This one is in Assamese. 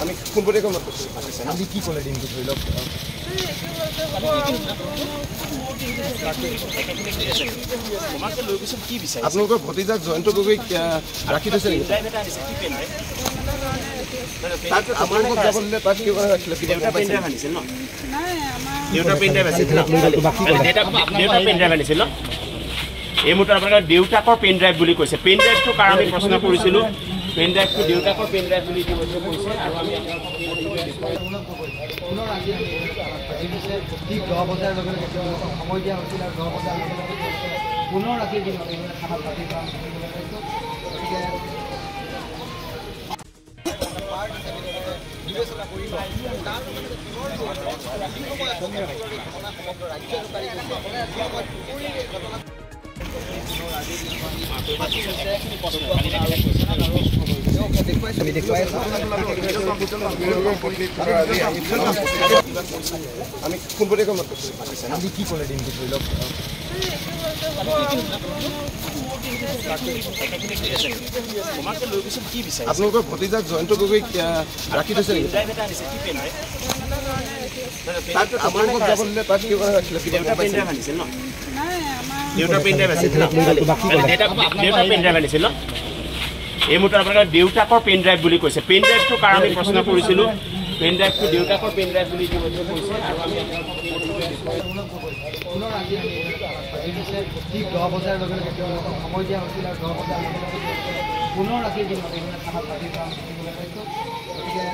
আমি কোনপটীয়াকৈ মাত কৰিছোঁ আপুনি কি ক'লে দিনটো ধৰি লওক আপোনালোকৰ ভতিজাক জয়ন্ত গগৈক ৰাখি থৈছে নেকি আপোনালোকক যাব দিলে তাত কি কৰা ৰাখিলে দেউতা পেনড্ৰাইভ আনিছিল ন দেউতা পেনড্ৰাইভ আছিল দেউতা পেনড্ৰাইভ আনিছিল ন এই মুহূৰ্তত আপোনালোকে দেউতাকৰ পেনড্ৰাইভ বুলি কৈছে পেনড্ৰাইভটো কাৰণ আমি প্ৰশ্ন কৰিছিলোঁ পেনড্ৰাইভটো দেউতাকৰ পেনড্ৰাইভ বুলি কৈছে আৰু আমি ঠিক 10 বজাৰ লগে লগে সময় দিয়া হৈছিল আৰু 10 বজাৰ লগে লগে পুনৰ ৰাতি দিন খানা পাতি কাম কৰিবলৈ পাইছোঁ গতিকে বিবেচনা কৰিব তাৰ আমি কোনপটীয়াকৈ মাত কৰিছোঁ আপুনি কি ক'লে দিনটো ধৰি লওক আপোনালোকৰ ভতিজাক জয়ন্ত গগৈক ৰাখি থৈছে নেকি আপোনালোকক যাব দিলে তাত কি কৰা ৰাখিলে দেউতা পেনড্ৰাইভ আনিছিল ন দেউতা পেনড্ৰাইভ আছিল দেউতা পেনড্ৰাইভ আনিছিল ন এই মুহূৰ্তত আপোনালোকে দেউতাকৰ পেনড্ৰাইভ বুলি কৈছে পেনড্ৰাইভটো কাৰণ আমি প্ৰশ্ন কৰিছিলোঁ পেনড্ৰাইভটো দেউতাকৰ পেনড্ৰাইভ বুলি কৈছে আৰু আমি ঠিক 10 বজাৰ লগে লগে সময় দিয়া হৈছিল আৰু 10 বজাৰ লগে লগে পুনৰ ৰাতি দিন খানা পাতি কাম কৰিবলৈ পাইছোঁ গতিকে